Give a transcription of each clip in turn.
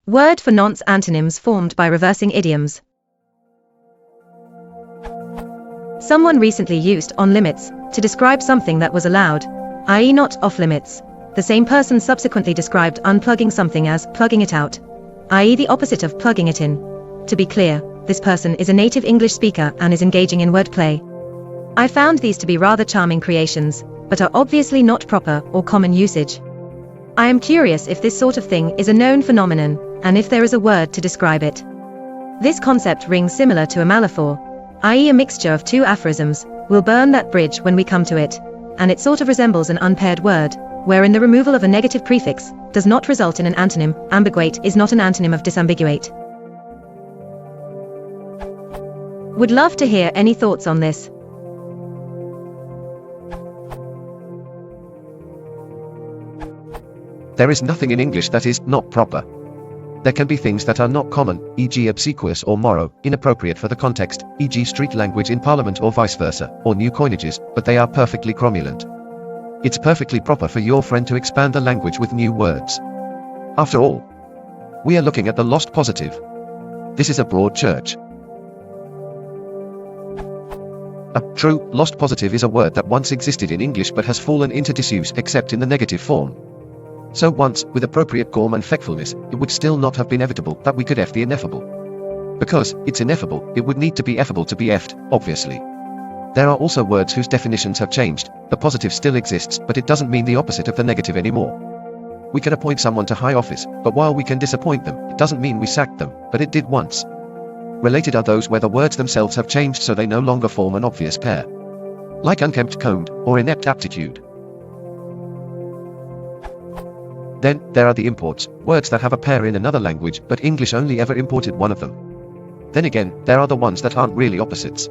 Word for nonce antonyms formed by reversing idioms. Someone recently used on limits to describe something that was allowed, i.e. not off limits. The same person subsequently described unplugging something as plugging it out, i.e. the opposite of plugging it in. To be clear, this person is a native English speaker and is engaging in wordplay. I found these to be rather charming creations, but are obviously not proper or common usage. I am curious if this sort of thing is a known phenomenon, and if there is a word to describe it. This concept rings similar to a malaphor, i.e. a mixture of two aphorisms. We'll burn that bridge when we come to it, and it sort of resembles an unpaired word, wherein the removal of a negative prefix does not result in an antonym. Ambiguate is not an antonym of disambiguate. Would love to hear any thoughts on this. There is nothing in English that is not proper. There can be things that are not common, e.g. obsequious or morrow, inappropriate for the context, e.g. street language in Parliament or vice versa, or new coinages, but they are perfectly cromulent. It's perfectly proper for your friend to expand the language with new words. After all, we are looking at the lost positive. This is a broad church. A true lost positive is a word that once existed in English but has fallen into disuse except in the negative form. So once, with appropriate calm and factfulness, it would still not have been evitable that we could F the ineffable. Because it's ineffable, it would need to be effable to be effed, obviously. There are also words whose definitions have changed. The positive still exists, but it doesn't mean the opposite of the negative anymore. We can appoint someone to high office, but while we can disappoint them, it doesn't mean we sacked them, but it did once. Related are those where the words themselves have changed so they no longer form an obvious pair. Like unkempt combed, or inept aptitude. Then, there are the imports, words that have a pair in another language, but English only ever imported one of them. Then again, there are the ones that aren't really opposites.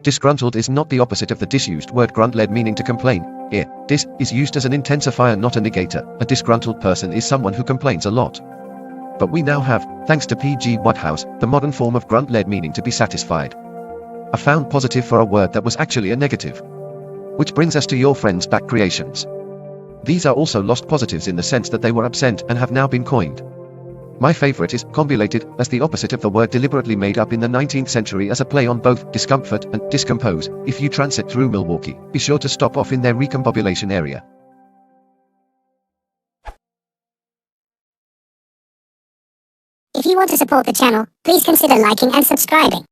Disgruntled is not the opposite of the disused word grunt-led, meaning to complain. Here, dis is used as an intensifier, not a negator. A disgruntled person is someone who complains a lot. But we now have, thanks to P.G. Wodehouse, the modern form of grunt-led, meaning to be satisfied. A found positive for a word that was actually a negative. Which brings us to your friend's back creations. These are also lost positives in the sense that they were absent and have now been coined. My favorite is convoluted, as the opposite of the word deliberately made up in the 19th century as a play on both discomfort and discompose. If you transit through Milwaukee, be sure to stop off in their recombobulation area. If you want to support the channel, please consider liking and subscribing.